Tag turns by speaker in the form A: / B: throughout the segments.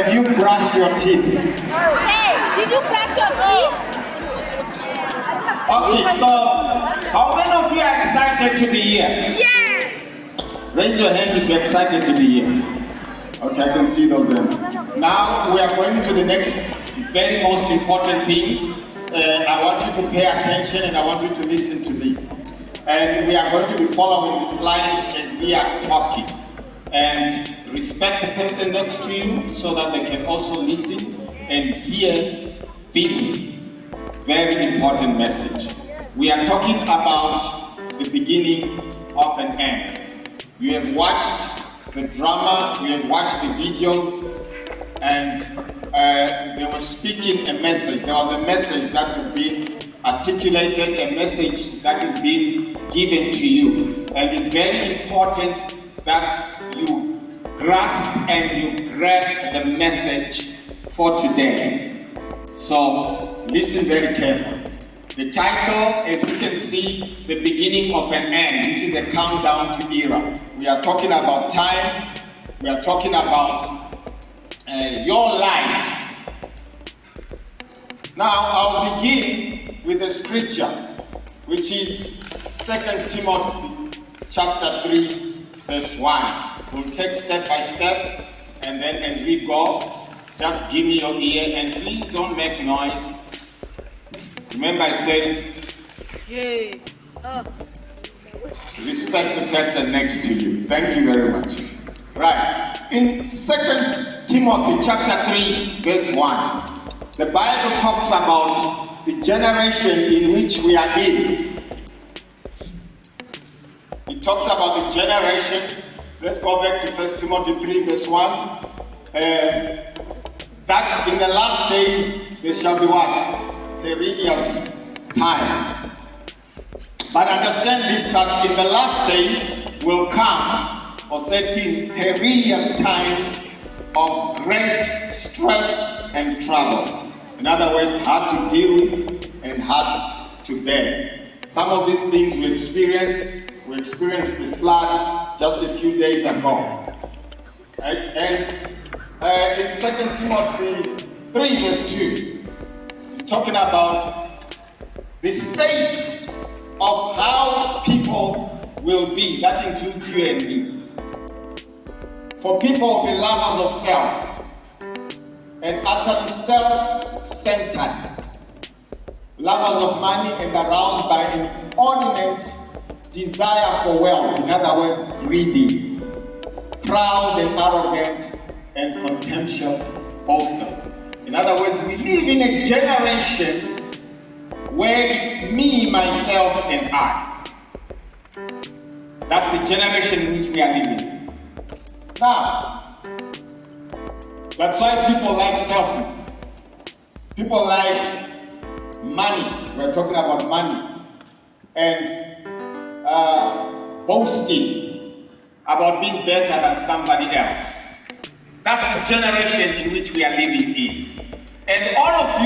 A: Have you brushed your teeth?
B: Hey, did you brush your teeth?
A: Okay, so how many of you are excited to be here?
B: Yes.
A: Raise your hand if you're excited to be here. Okay, I can see those hands. Now we are going to the next very most important thing. I want you to pay attention and I want you to listen to me. And we are going to be following the slides as we are talking. And respect the person next to you so that they can also listen and hear this very important message. We are talking about the beginning of an end. You have watched the drama, you have watched the videos, and they were speaking a message. There was a message that was being articulated, a message that is being given to you. And it's very important that you grasp and you grab the message for today. So listen very carefully. The title, as you can see, The Beginning of an End, which is a countdown to era. We are talking about time. We are talking about your life. Now, I'll begin with the scripture, which is 2 Timothy chapter 3, verse 1. We'll take step by step, and then as we go, just give me your ear, and please don't make noise. Remember I said,
B: Yay.
A: Respect the person next to you. Thank you very much. Right. In 2 Timothy chapter 3, verse 1, the Bible talks about the generation in which we are in. It talks about the generation. Let's go back to 1 Timothy 3, verse 1. That in the last days there shall be what? Perilous times. But understand this, that in the last days will come or certain perilous times of great stress and trouble. In other words, hard to deal with and hard to bear. Some of these things we experienced the flood just a few days ago. Right? And in 2 Timothy 3 verse 2, it's talking about the state of how people will be. That includes you and me. For people will be lovers of self and utterly self-centered, lovers of money and aroused by an inordinate desire for wealth. In other words, greedy, proud and arrogant, and contemptuous boasters. In other words, we live in a generation where it's me, myself, and I. That's the generation in which we are living in. Now, that's why people like selfies. People like money. We're talking about money. And boasting about being better than somebody else. That's the generation in which we are living in. And all of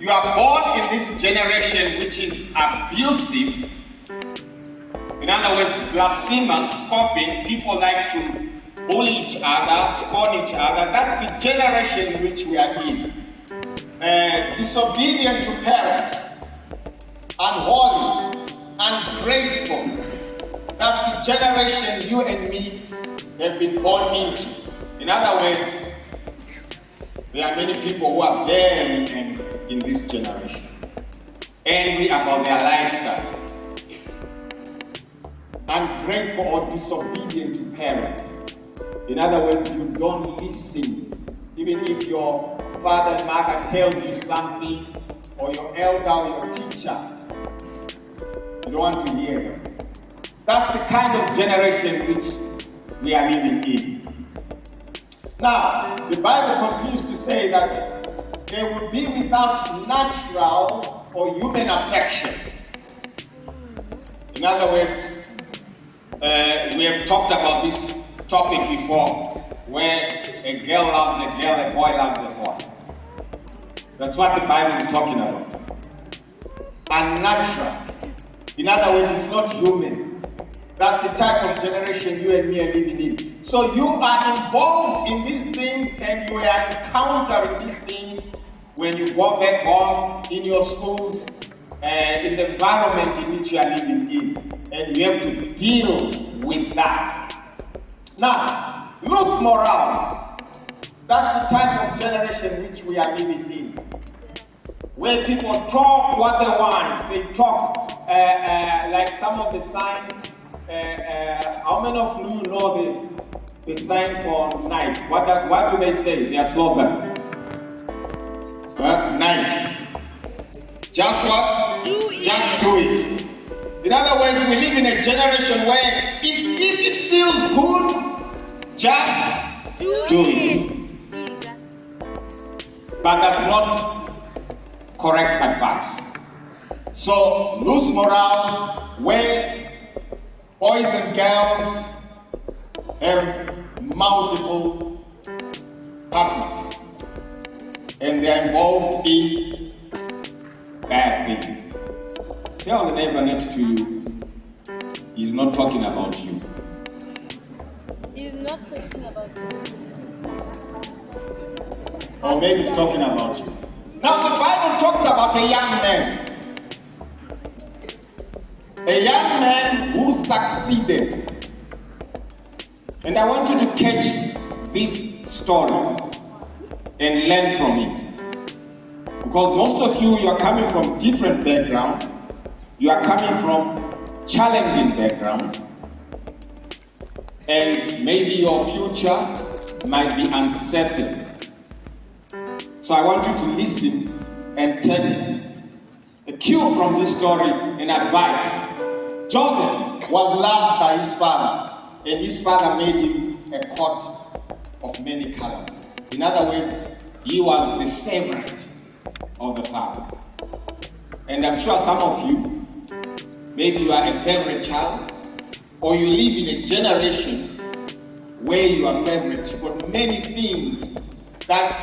A: you are born in this generation which is abusive. In other words, blasphemous, scoffing. People like to bully each other, scorn each other. That's the generation in which we are in. Disobedient to parents, unholy, ungrateful. That's the generation you and me have been born into. In other words, there are many people who are very angry in this generation. Angry about their lifestyle. Ungrateful or disobedient to parents. In other words, you don't listen. Even if your father and mother tells you something, or your elder or your teacher, you don't want to hear them. That's the kind of generation which we are living in. Now, the Bible continues to say that they will be without natural or human affection. In other words, we have talked about this topic before, where a girl loves a girl, a boy loves a boy. That's what the Bible is talking about. Unnatural. In other words, it's not human. That's the type of generation you and me are living in. So you are involved in these things and you you are encountering these things when you go back home, in your schools, in the environment in which you are living in. And you have to deal with that. Now, loose morals. That's the type of generation which we are living in. Where people talk what they want. They talk like some of the signs. How many of you know the sign for Nike? What do they say? Their slogan. Nike. Just what? Just do it. In other words, we live in a generation where if it feels good, just do it. But that's not correct advice. So, loose morals where boys and girls have multiple partners and they are involved in bad things. Tell the neighbor next to you, he's not talking about you.
B: He's not talking about you.
A: Or maybe he's talking about you. Now the Bible talks about a young man. A young man who succeeded. And I want you to catch this story and learn from it. Because most of you are coming from different backgrounds. You are coming from challenging backgrounds. And maybe your future might be uncertain. So I want you to listen and tell me a cue from this story and advice. Joseph was loved by his father, and his father made him a coat of many colors. In other words, he was the favorite of the father. And I'm sure some of you, maybe you are a favorite child, or you live in a generation where you are favorites. You've got many things that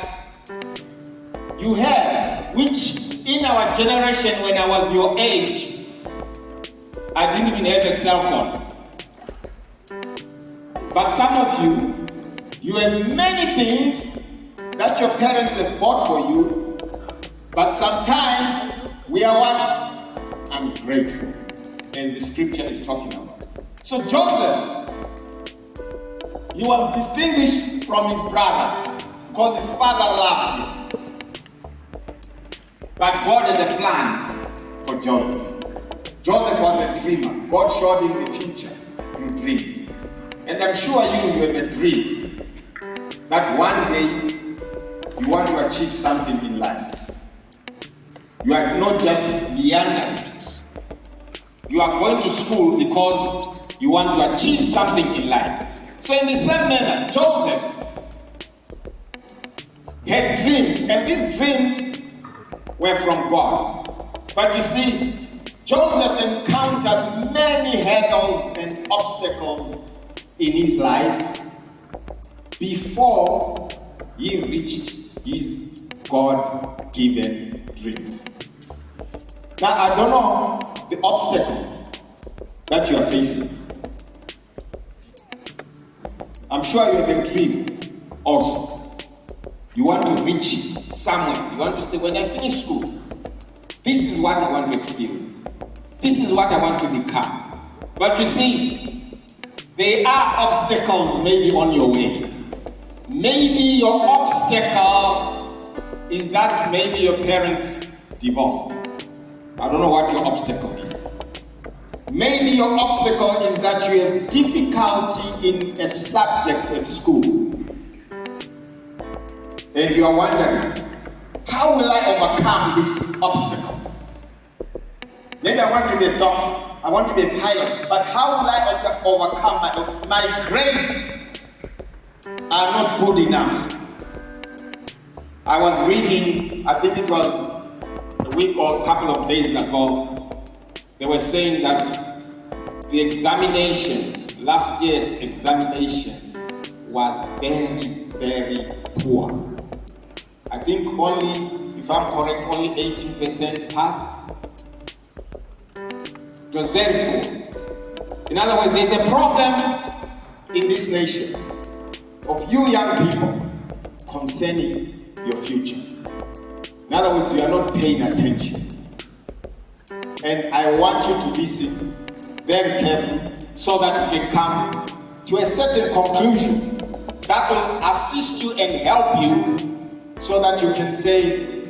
A: you have, which in our generation, when I was your age, I didn't even have a cell phone. But some of you have many things that your parents have bought for you, but sometimes we are what? Ungrateful, as the scripture is talking about. So Joseph, he was distinguished from his brothers because his father loved him. But God had a plan for Joseph. Joseph was a dreamer. God showed him the future through dreams. And I'm sure you have a dream that one day you want to achieve something in life. You are not just meandering. You are going to school because you want to achieve something in life. So in the same manner, Joseph had dreams, and these dreams were from God. But you see, Joseph encountered many hurdles and obstacles in his life before he reached his God-given dreams. Now, I don't know the obstacles that you are facing. I'm sure you have a dream also. You want to reach somewhere. You want to say, when I finish school, this is what I want to experience. This is what I want to become. But you see, there are obstacles maybe on your way. Maybe your obstacle is that maybe your parents divorced. I don't know what your obstacle is. Maybe your obstacle is that you have difficulty in a subject at school. And you are wondering, how will I overcome this obstacle? Maybe I want to be a doctor, I want to be a pilot, but how will I overcome my grades are not good enough? I was reading, I think it was a week or a couple of days ago, they were saying that the examination, last year's examination, was very, very poor. I think only, if I'm correct, only 18% passed. It was very poor. In other words, there's a problem in this nation of you young people concerning your future. In other words, you are not paying attention. And I want you to listen very carefully so that we can come to a certain conclusion that will assist you and help you so that you can say,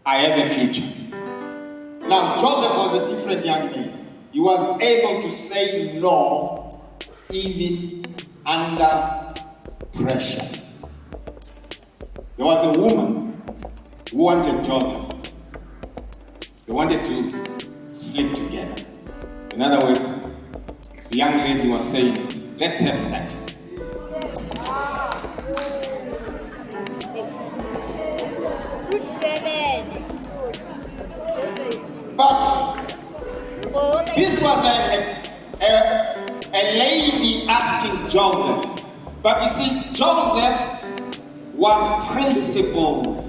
A: I have a future. Now, Joseph was a different young man. He was able to say no even under pressure. There was a woman who wanted Joseph. They wanted to sleep together. In other words, the young lady was saying, let's have sex. But this was a lady asking Joseph. But you see, Joseph was principled.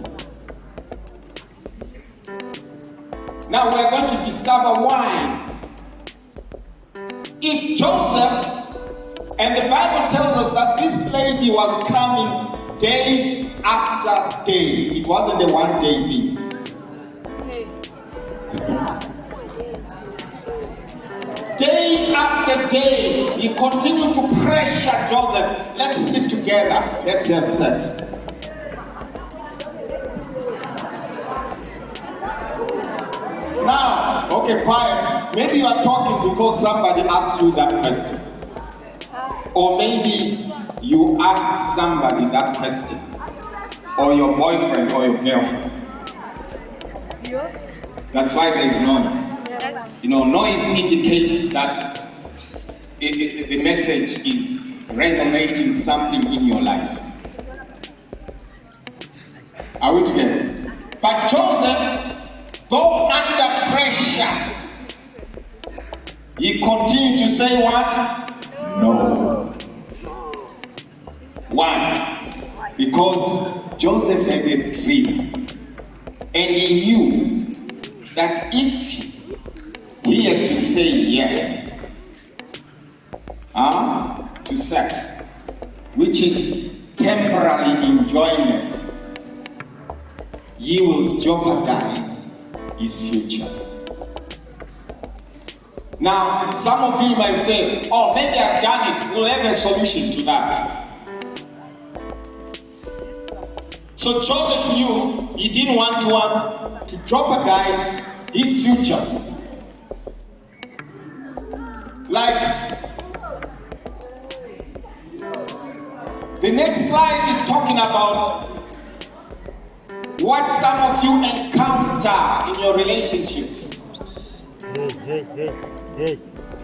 A: Now we're going to discover why. If Joseph, and the Bible tells us that this lady was coming day after day. It wasn't a one-day thing. Day after day, he continued to pressure Joseph. Let's sleep together. Let's have sex. Now, okay, quiet. Maybe you are talking because somebody asked you that question. Or maybe you asked somebody that question. Or your boyfriend or your girlfriend. That's why there is noise. You know, noise indicates that the message is resonating something in your life. Are we together? But Joseph, though under pressure, he continued to say what? No. Why? Because Joseph had a dream. And he knew that if he had to say yes to sex, which is temporary enjoyment, he will jeopardize his future. Now, some of you might say, oh, maybe I've done it. We'll have a solution to that. So Joseph knew he didn't want to jeopardize his future. Like, the next slide is talking about what some of you encounter in your relationships.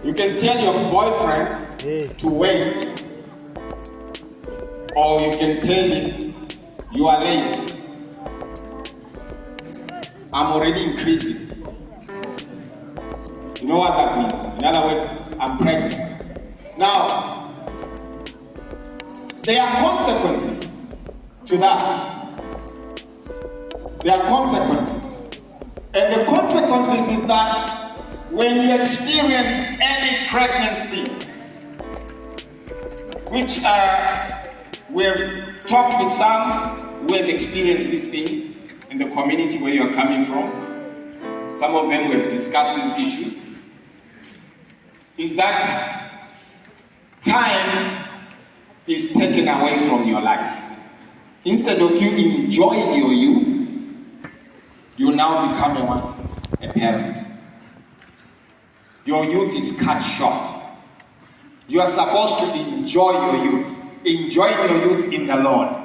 A: You can tell your boyfriend to wait, or you can tell him you are late. I'm already increasing. You know what that means? In other words, I'm pregnant. Now, there are consequences to that. There are consequences. And the consequences is that when you experience any pregnancy, which we've talked with some who have experienced these things in the community where you're coming from. Some of them have discussed these issues. Is that time is taken away from your life. Instead of you enjoying your youth, you now become a parent. Your youth is cut short. You are supposed to enjoy your youth. Enjoy your youth in the Lord.